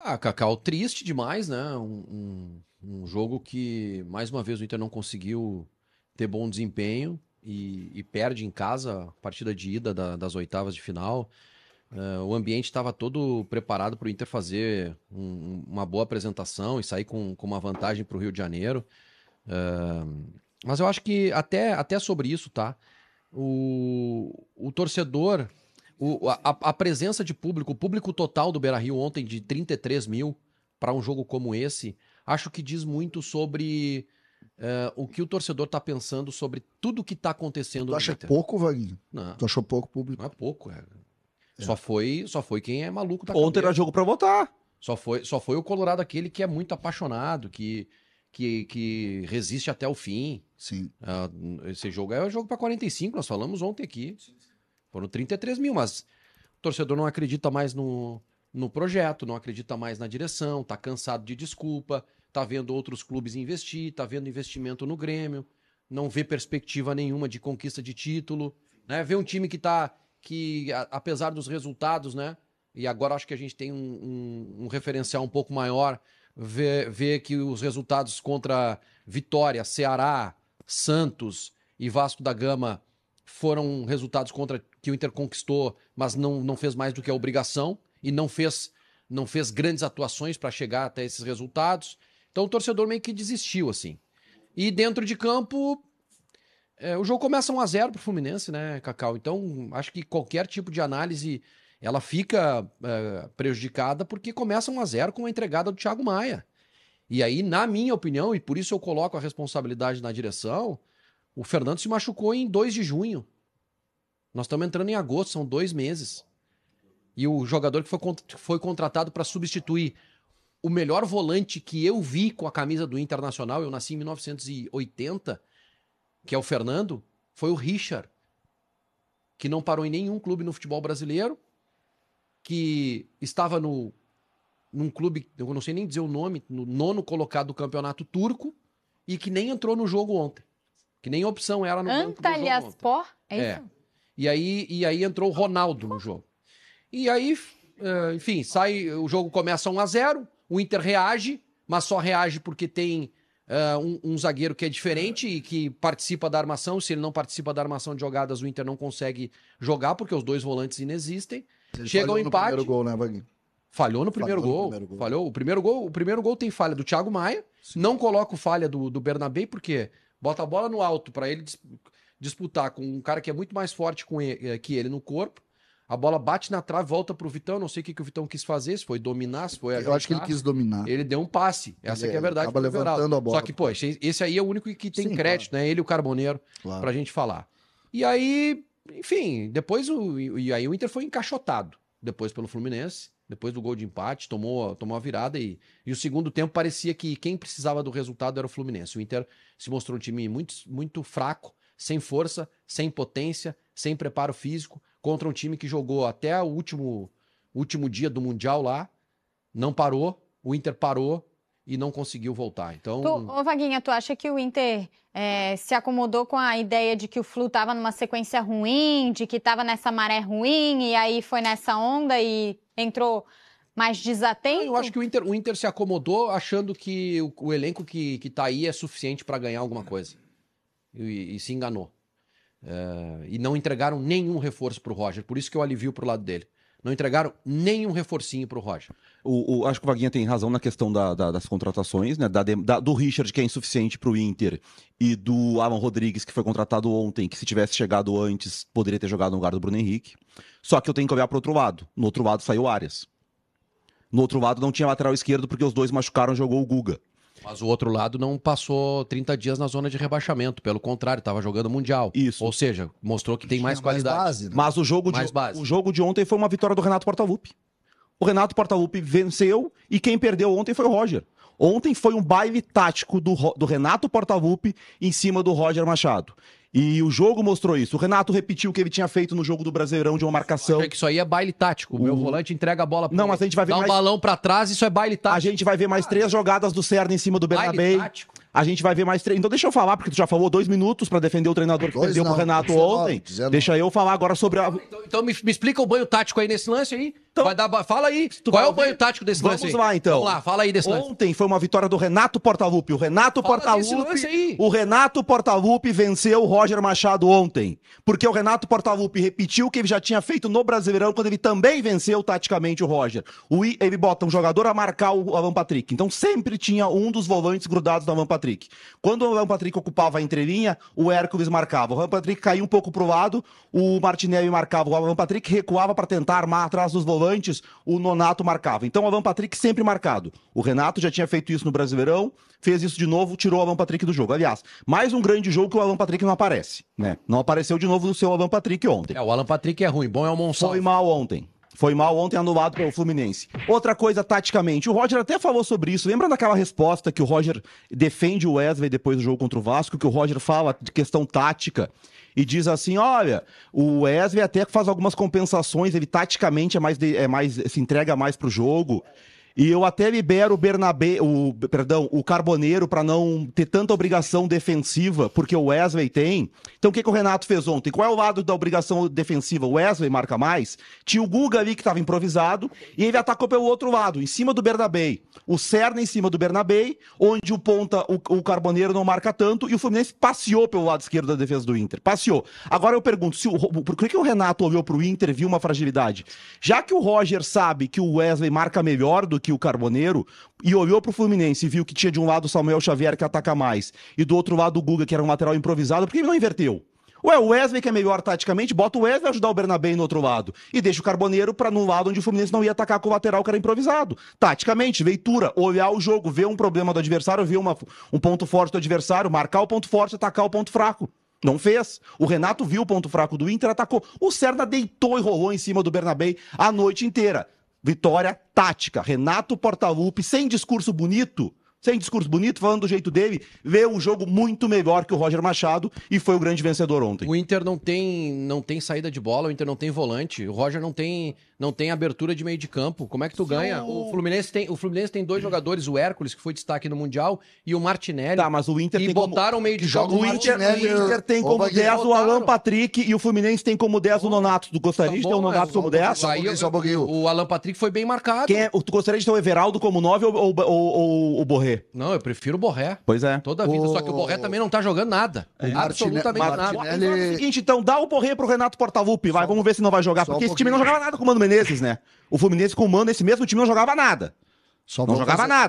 Ah, Cacau, triste demais, né? Um jogo que, mais uma vez, o Inter não conseguiu ter bom desempenho e perde em casa a partida de ida das oitavas de final. O ambiente estava todo preparado para o Inter fazer uma boa apresentação e sair com uma vantagem para o Rio de Janeiro. Mas eu acho que até sobre isso, tá? O torcedor, a presença de público, o público total do Beira-Rio ontem de 33 mil para um jogo como esse, acho que diz muito sobre o que o torcedor está pensando sobre tudo que está acontecendo Tu no acha Inter. pouco, Vaguinho? Não, Tu achou pouco não público? é pouco. Só foi quem é maluco da Ontem era cabeça. jogo pra votar. Só foi o Colorado aquele que é muito apaixonado, que resiste até o fim. Sim. Esse jogo é o jogo para 45, nós falamos ontem aqui. Foram 33 mil, mas o torcedor não acredita mais no projeto, não acredita mais na direção, tá cansado de desculpa, tá vendo outros clubes investir, tá vendo investimento no Grêmio, não vê perspectiva nenhuma de conquista de título, né? Vê um time apesar dos resultados, né? E agora acho que a gente tem um referencial um pouco maior, vê que os resultados contra Vitória, Ceará, Santos e Vasco da Gama foram resultados contra que o Inter conquistou, mas não fez mais do que a obrigação e não fez grandes atuações para chegar até esses resultados. Então o torcedor meio que desistiu, assim. E dentro de campo, o jogo começa 1-0 pro Fluminense, né, Cacau? Então acho que qualquer tipo de análise ela fica prejudicada porque começa 1-0 com a entregada do Thiago Maia. E aí, na minha opinião, e por isso eu coloco a responsabilidade na direção, o Fernando se machucou em 2 de junho. Nós estamos entrando em agosto, são 2 meses. E o jogador que foi contratado para substituir o melhor volante que eu vi com a camisa do Internacional, eu nasci em 1980, que é o Fernando, foi o Richard, que não parou em nenhum clube no futebol brasileiro, que estava num clube, eu não sei nem dizer o nome, no 9º colocado do campeonato turco, e que nem entrou no jogo ontem. Que nem opção era no banco do jogo ontem. Antalyaspor? É isso? E aí entrou o Ronaldo no jogo. E aí, enfim, o jogo começa 1-0, o Inter reage, mas só reage porque tem um zagueiro que é diferente e que participa da armação. Se ele não participa da armação de jogadas, o Inter não consegue jogar, porque os dois volantes inexistem. Chega o empate. No primeiro gol, né, Vaguinho? Falhou no primeiro gol. Falhou. O primeiro gol tem falha do Thiago Maia. Sim. Não coloco falha do Bernabé, porque bota a bola no alto para ele disputar com um cara que é muito mais forte que ele no corpo. A bola bate na trave, volta pro Vitão. Não sei o que o Vitão quis fazer, se foi dominar, se foi ajeitar. Eu acho que ele quis dominar. Ele deu um passe. Essa que é a verdade. Acaba levantando a bola. Só que, pô, esse aí é o único que tem crédito, claro, né? Ele e o Carboneiro, claro, pra gente falar. E aí, enfim, depois e aí o Inter foi encaixotado. Depois pelo Fluminense, depois do gol de empate, tomou a virada e o segundo tempo parecia que quem precisava do resultado era o Fluminense. O Inter se mostrou um time muito, muito fraco, sem força, sem potência, sem preparo físico, contra um time que jogou até o último dia do Mundial lá, não parou, o Inter parou e não conseguiu voltar. Então, Ô Vaguinha, tu acha que o Inter se acomodou com a ideia de que o Flu estava numa sequência ruim, de que estava nessa maré ruim, e aí foi nessa onda e entrou mais desatento? Eu acho que o Inter se acomodou achando que o elenco que tá aí é suficiente para ganhar alguma coisa. E se enganou. E não entregaram nenhum reforço pro Roger. Por isso que eu alivio pro lado dele. Não entregaram nenhum reforcinho pro Roger. Acho que o Vaguinha tem razão na questão das contratações, né? Do Richard, que é insuficiente pro Inter, e do Alan Rodrigues, que foi contratado ontem, que se tivesse chegado antes, poderia ter jogado no lugar do Bruno Henrique. Só que eu tenho que olhar pro outro lado. No outro lado saiu o Arias. No outro lado não tinha lateral esquerdo, porque os dois machucaram e jogou o Guga. Mas o outro lado não passou 30 dias na zona de rebaixamento. Pelo contrário, estava jogando Mundial. Isso. Ou seja, mostrou que tem mais qualidade. Base, né? Mas o jogo de ontem foi uma vitória do Renato Portaluppi. O Renato Portaluppi venceu e quem perdeu ontem foi o Roger. Ontem foi um baile tático do Renato Portaluppi em cima do Roger Machado. E o jogo mostrou isso. O Renato repetiu o que ele tinha feito no jogo do Brasileirão de uma marcação. Que isso aí é baile tático. O meu volante entrega a bola Não, mas a gente vai ver dá um balão pra trás, isso é baile tático. A gente vai ver mais 3 jogadas do Cerno em cima do Bernabé. A gente vai ver mais 3. Então deixa eu falar, porque tu já falou 2 minutos pra defender o treinador que perdeu pro Renato ontem. Deixa eu falar agora sobre a... Então me explica o banho tático aí nesse lance aí. Fala aí, qual é o banho tático desse lance aí? Vamos lá, então. Vamos lá, fala aí desse lance. Ontem foi uma vitória do Renato Portaluppi. O Renato Portaluppi venceu o Roger Machado ontem. Porque o Renato Portaluppi repetiu o que ele já tinha feito no Brasileirão, quando ele também venceu taticamente o Roger. Ele bota um jogador a marcar o Alan Patrick. Então sempre tinha um dos volantes grudados no Alan Patrick. Quando o Alan Patrick ocupava a entrelinha, o Hércules marcava. O Alan Patrick caía um pouco pro lado, o Martinelli marcava. O Alan Patrick recuava para tentar armar atrás dos volantes, o Nonato marcava. Então o Alan Patrick sempre marcado. O Renato já tinha feito isso no Brasileirão, fez isso de novo, tirou o Alan Patrick do jogo. Aliás, mais um grande jogo que o Alan Patrick não aparece, né? Não apareceu de novo no seu Alan Patrick ontem. O Alan Patrick é ruim, bom é o Monsalvo. Foi mal ontem, anulado pelo Fluminense. Outra coisa, taticamente, o Roger até falou sobre isso. Lembra daquela resposta que o Roger defende o Wesley depois do jogo contra o Vasco, que o Roger fala de questão tática e diz assim, olha, o Wesley até faz algumas compensações, ele taticamente se entrega mais pro jogo. E eu até libero o Carboneiro para não ter tanta obrigação defensiva, porque o Wesley tem. Então o que o Renato fez ontem? Qual é o lado da obrigação defensiva? O Wesley marca mais. Tinha o Guga ali que estava improvisado e ele atacou pelo outro lado, em cima do Bernabei. O Serna em cima do Bernabei, onde o ponta, o Carboneiro não marca tanto e o Fluminense passeou pelo lado esquerdo da defesa do Inter. Passeou. Agora eu pergunto, por que o Renato olhou pro Inter e viu uma fragilidade? Já que o Roger sabe que o Wesley marca melhor do que o Carboneiro, e olhou pro Fluminense e viu que tinha de um lado o Samuel Xavier que ataca mais, e do outro lado o Guga, que era um lateral improvisado, por que ele não inverteu? Ué, o Wesley que é melhor taticamente, bota o Wesley ajudar o Bernabé no outro lado, e deixa o Carboneiro para no lado onde o Fluminense não ia atacar com o lateral que era improvisado. Taticamente, leitura, olhar o jogo, ver um problema do adversário, ver um ponto forte do adversário, marcar o ponto forte, atacar o ponto fraco. Não fez. O Renato viu o ponto fraco do Inter, atacou. O Serna deitou e rolou em cima do Bernabé a noite inteira. Vitória tática. Renato Portaluppi, sem discurso bonito, falando do jeito dele, vê um jogo muito melhor que o Roger Machado e foi o grande vencedor ontem. O Inter não tem saída de bola, o Inter não tem volante, o Roger não tem abertura de meio de campo. Como é que tu ganha? O Fluminense tem dois jogadores, o Hércules, que foi destaque no Mundial, e o Martinelli. Tá, mas o Inter e tem botaram meio de campo. O Inter tem como 10 o Alan Patrick e o Fluminense tem como 10 o Nonato. Tu gostaria de ter o Nonato como 10? O Alan Patrick foi bem marcado. Tu gostaria de ter o Everaldo como 9 ou o Borré? Não, eu prefiro o Borré. Pois é. Toda a vida, só que o Borré também não tá jogando nada. Absolutamente nada. É o seguinte, então, dá o Borré pro Renato Portaluppi, vai, vamos ver se não vai jogar, porque esse time não jogava nada com o Mano Menezes, né? O Fluminense com o Mano, esse mesmo time não jogava nada.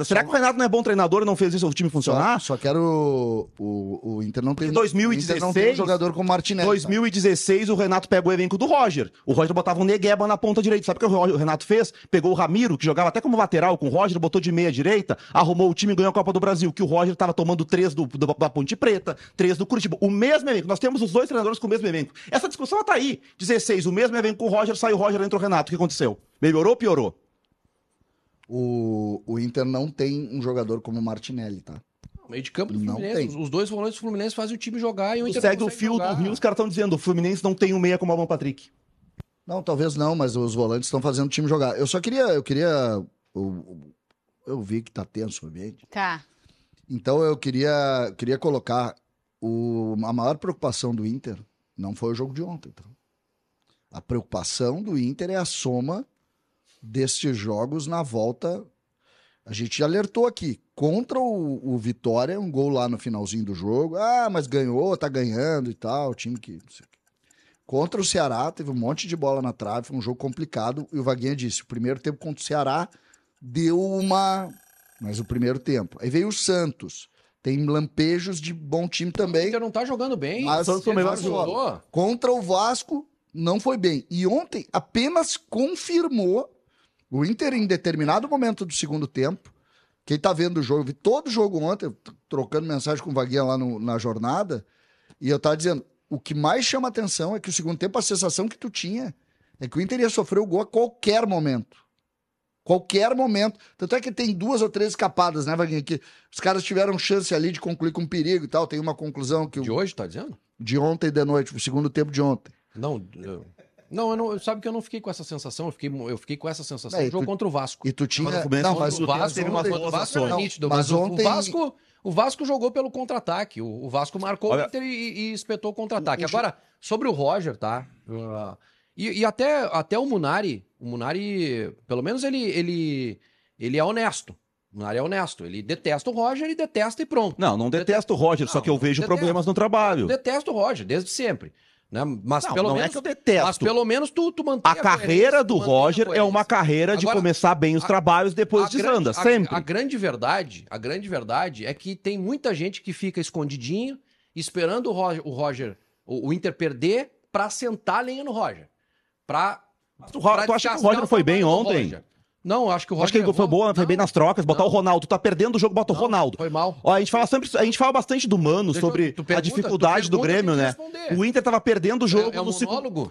Será que o Renato não é bom treinador e não fez isso o time funcionar? Só quero o Inter não tem. Em 2016, não tem um jogador como Martinelli. 2016, o Renato pegou o elenco do Roger. O Roger botava um Negueba na ponta direita. Sabe o que o Renato fez? Pegou o Ramiro, que jogava até como lateral com o Roger, botou de meia direita, arrumou o time e ganhou a Copa do Brasil. Que o Roger tava tomando 3 da Ponte Preta, 3 do Curitiba. O mesmo elenco. Nós temos os dois treinadores com o mesmo elenco. Essa discussão tá aí. 16, o mesmo elenco com o Roger, saiu o Roger, entrou o Renato. O que aconteceu? Melhorou ou piorou? O Inter não tem um jogador como o Martinelli, tá? Meio de campo do Fluminense. Os dois volantes do Fluminense fazem o time jogar e o Inter segue o fio do Rio, os caras estão dizendo, o Fluminense não tem um meia como o Alan Patrick. Não, talvez não, mas os volantes estão fazendo o time jogar. Eu vi que tá tenso o ambiente. Tá. Então eu queria colocar a maior preocupação do Inter não foi o jogo de ontem. Tá? A preocupação do Inter é a soma destes jogos na volta. A gente alertou aqui, contra o Vitória, um gol lá no finalzinho do jogo, mas ganhou, tá ganhando e tal, time que... Contra o Ceará, teve um monte de bola na trave, foi um jogo complicado, e o Vaguinha disse, o primeiro tempo contra o Ceará deu mas o primeiro tempo. Aí veio o Santos, tem lampejos de bom time também. O Inter não tá jogando bem. Mas contra o Vasco, não foi bem. E ontem apenas confirmou o Inter, em determinado momento do segundo tempo, quem tá vendo o jogo, vi todo o jogo ontem, trocando mensagem com o Vaguinha lá na jornada, e eu tava dizendo, o que mais chama atenção é que o segundo tempo, a sensação que tu tinha é que o Inter ia sofrer o gol a qualquer momento. Qualquer momento. Tanto é que tem 2 ou 3 escapadas, né, Vaguinha? Que os caras tiveram chance ali de concluir com perigo e tal. Tem uma conclusão que... De hoje, tá dizendo? De ontem de noite, o segundo tempo de ontem. Não, sabe que eu não fiquei com essa sensação. Eu fiquei com essa sensação no jogo contra o Vasco. E tu tinha... Mas o Vasco teve umas boas ações. Mas ontem... O Vasco jogou pelo contra-ataque. O Vasco marcou o Inter e espetou o contra-ataque. Agora, sobre o Roger, tá? E até o Munari O Munari, pelo menos ele é honesto. O Munari é honesto. Ele detesta o Roger e detesta e pronto. Não detesto o Roger, só que eu vejo problemas no trabalho. Eu detesto o Roger, desde sempre. Né? Mas pelo menos, é que eu detesto. Mas pelo menos tu mantém a carreira do Roger é uma carreira de Agora, começar bem os trabalhos, depois desanda, sempre. A grande verdade é que tem muita gente que fica escondidinho, esperando o Inter perder pra sentar a lenha no Roger. Tu acha que o Roger foi bem ontem? Não, acho que o Roger... Acho que ele foi bem nas trocas, botar o Ronaldo. Tu tá perdendo o jogo, bota o Ronaldo. Foi mal. Ó, a gente fala bastante do Mano, sobre a dificuldade do Grêmio, né? O Inter tava perdendo o jogo no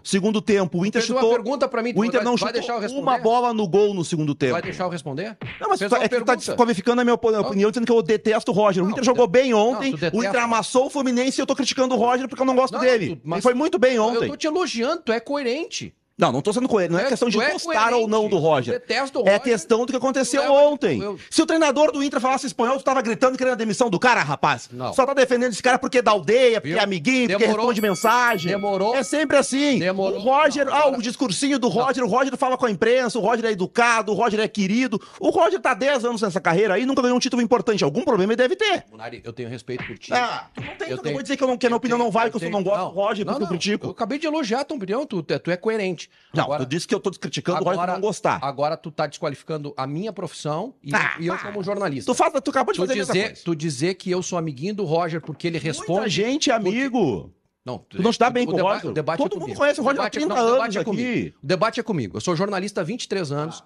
segundo tempo. O Inter chutou... Uma pergunta pra mim, o Inter não chutou uma bola no gol no segundo tempo. Vai deixar eu responder? Não, mas é que tu tá desqualificando a minha opinião, dizendo que eu detesto o Roger. O Inter jogou bem ontem, o Inter amassou o Fluminense e eu tô criticando o Roger porque eu não gosto dele. Ele foi muito bem ontem. Eu tô te elogiando, tu é coerente. Não tô sendo coerente. Não é questão de gostar ou não do Roger. Detesto o Roger. É questão do que aconteceu ontem. Se o treinador do Inter falasse espanhol, tu tava gritando querendo a demissão do cara, rapaz. Não. Só tá defendendo esse cara porque é da aldeia, porque é amiguinho, porque responde mensagem. Demorou. É sempre assim. Demorou. O Roger, o discursinho do Roger, o Roger fala com a imprensa, o Roger é educado, o Roger é querido. O Roger tá 10 anos nessa carreira aí, nunca ganhou um título importante. Algum problema ele deve ter. Munari, eu tenho respeito por ti. Tu não tem, eu vou dizer que a minha opinião não vale, que eu não gosto do Roger, porque eu critico. Eu acabei de elogiar a tua opinião, tu é coerente. Não, eu disse que eu tô criticando o Roger por não gostar. Agora tu tá desqualificando a minha profissão e eu como jornalista. Tu acabou de fazer a mesma coisa. Tu dizer que eu sou amiguinho do Roger porque ele responde... Muita gente é amigo. Não, tu não está bem com o Roger. O debate Todo mundo conhece o Roger há 30 anos aqui. O debate é comigo. Eu sou jornalista há 23 anos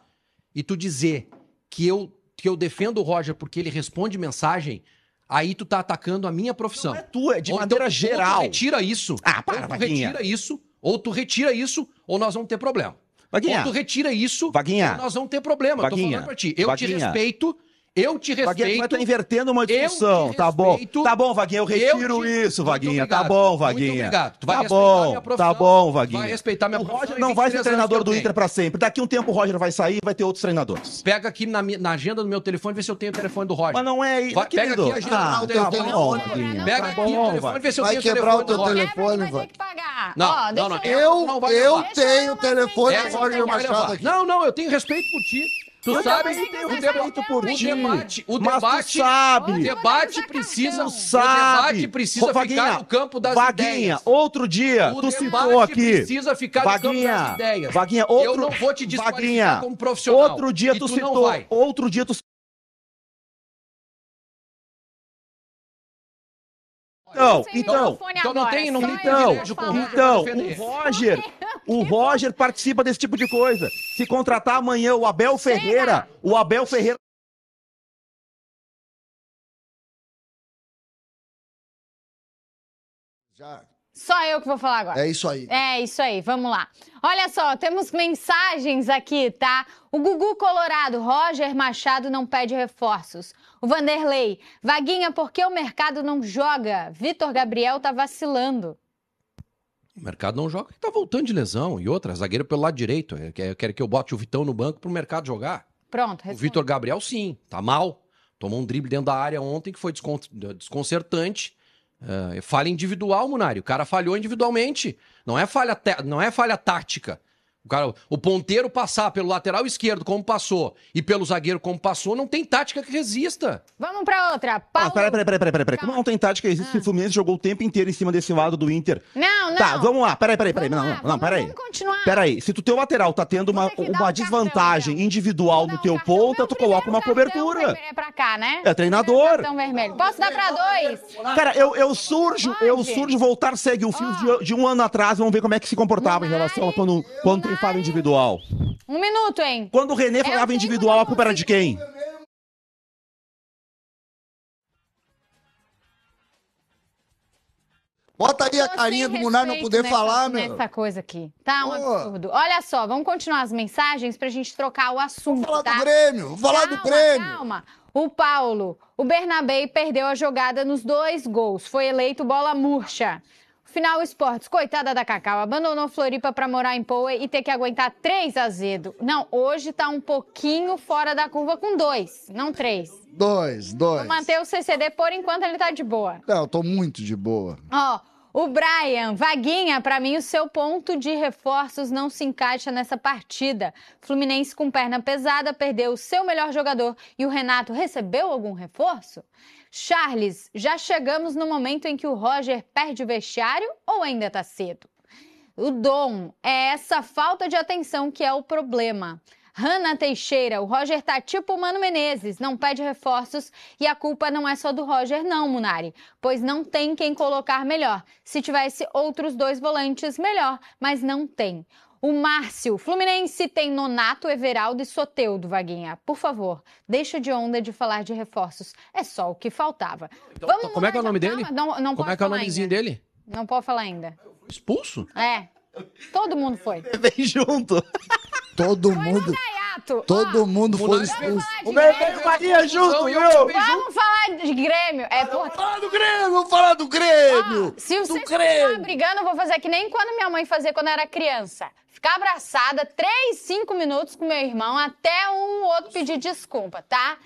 e tu dizer que eu defendo o Roger porque ele responde mensagem, aí tu tá atacando a minha profissão. Não é tu, é de maneira geral. Ou tu retira isso. Ou tu retira isso, ou nós vamos ter problema. Vaguinha. Ou tu retira isso, Vaguinha. ou nós vamos ter problema. Vaguinha. Eu tô falando pra ti. Eu te respeito. Vaguinha, tu tá invertendo uma discussão. Tá bom. Tá bom, Vaguinha, eu retiro isso, Vaguinha. Tá bom, Vaguinha. Muito obrigado. Tu vai tá respeitar bom, minha profissão. tá bom, Vaguinha. Vai respeitar minha profissão. O Roger não vai ser treinador do Inter pra sempre. Daqui um tempo o Roger vai sair e vai ter outros treinadores. Pega aqui na agenda do meu telefone, vê se eu tenho o telefone do Roger. Mas não é isso. Pega aqui a agenda do teu telefone. Pega aqui o telefone, vê se eu tenho o telefone do Roger. Vai quebrar o teu telefone, vai. Não. Eu tenho o telefone do Roger Machado aqui. Não, eu tenho respeito por ti. Tu sabe que tem respeito por ti. O debate precisa ficar no campo das ideias. Outro dia, tu citou aqui. Precisa ficar no campo das ideias. Vaguinha, eu não vou te desqualificar como profissional. Outro dia tu citou. Outro dia tu Então, o Roger participa desse tipo de coisa. Se contratar amanhã o Abel Ferreira, Já. Só eu que vou falar agora. É isso aí. É isso aí, vamos lá. Olha só, temos mensagens aqui, tá? O Gugu Colorado, Roger Machado não pede reforços. O Vanderlei, Vaguinha, por que o mercado não joga? Vitor Gabriel tá vacilando. O mercado não joga, tá voltando de lesão. E outra, zagueiro pelo lado direito. Eu quero que eu bote o Vitão no banco pro mercado jogar. Pronto, responde. O Vitor Gabriel, sim, tá mal. Tomou um drible dentro da área ontem que foi desconcertante. Falha individual, Munari. O cara falhou individualmente. Não é falha tática. O ponteiro passar pelo lateral esquerdo como passou e pelo zagueiro como passou, não tem tática que resista. Vamos pra outra. Paulo... Peraí. Como não tem tática que resiste? O Fluminense jogou o tempo inteiro em cima desse lado do Inter. Não. Tá, vamos lá. Peraí. Não, peraí. Vamos continuar. Peraí, se tu teu lateral tá tendo uma desvantagem individual no teu ponta, tu coloca uma cobertura. É pra cá, né? É treinador. Vermelho. Posso dar pra 2? Cara, eu surjo voltar, segue o fio de um ano atrás, vamos ver como é que se comportava em relação a quando tem falha individual. 1 minuto, hein? Quando o René falava individual, a culpa era de quem? Bota aí a carinha do Munari não poder falar, meu. Nessa coisa aqui. Tá um absurdo. Olha só, vamos continuar as mensagens pra gente trocar o assunto, Vamos falar do Grêmio, vamos falar do Grêmio. Calma. O Paulo, o Bernabé perdeu a jogada nos 2 gols. Foi eleito bola murcha. Final Esportes, coitada da Cacau, abandonou Floripa pra morar em Poa e ter que aguentar 3 azedo. Não, hoje tá um pouquinho fora da curva com 2, não 3. 2. Vou manter o CCD, por enquanto ele tá de boa. Não, eu tô muito de boa. Ó, O Brian, Vaguinha, pra mim o seu ponto de reforços não se encaixa nessa partida. Fluminense com perna pesada, perdeu o seu melhor jogador e o Renato recebeu algum reforço? Charles, já chegamos no momento em que o Roger perde o vestiário ou ainda tá cedo? O Dom, é essa falta de atenção que é o problema. Hanna Teixeira, o Roger tá tipo o Mano Menezes, não pede reforços e a culpa não é só do Roger não, Munari, pois não tem quem colocar melhor. Se tivesse outros 2 volantes, melhor, mas não tem. O Márcio, Fluminense tem Nonato, Everaldo e Soteldo, Vaguinha. Por favor, deixa de onda de falar de reforços, é só o que faltava. Então, como é que é o nome dele? Não Como é que é o nomezinho ainda. dele? Não pode falar ainda. Expulso? É, todo mundo foi. Vem junto. Todo mundo, Gaiato, todo ó, mundo foi Munari expulso. O meu veio Maria junto, viu? Vamos falar de Grêmio. É por... Fala do Grêmio, vamos falar do Grêmio! Se do vocês Grêmio! continuar brigando, eu vou fazer que nem quando minha mãe fazia quando eu era criança. Ficar abraçada 3, 5 minutos com meu irmão até um outro pedir desculpa, tá?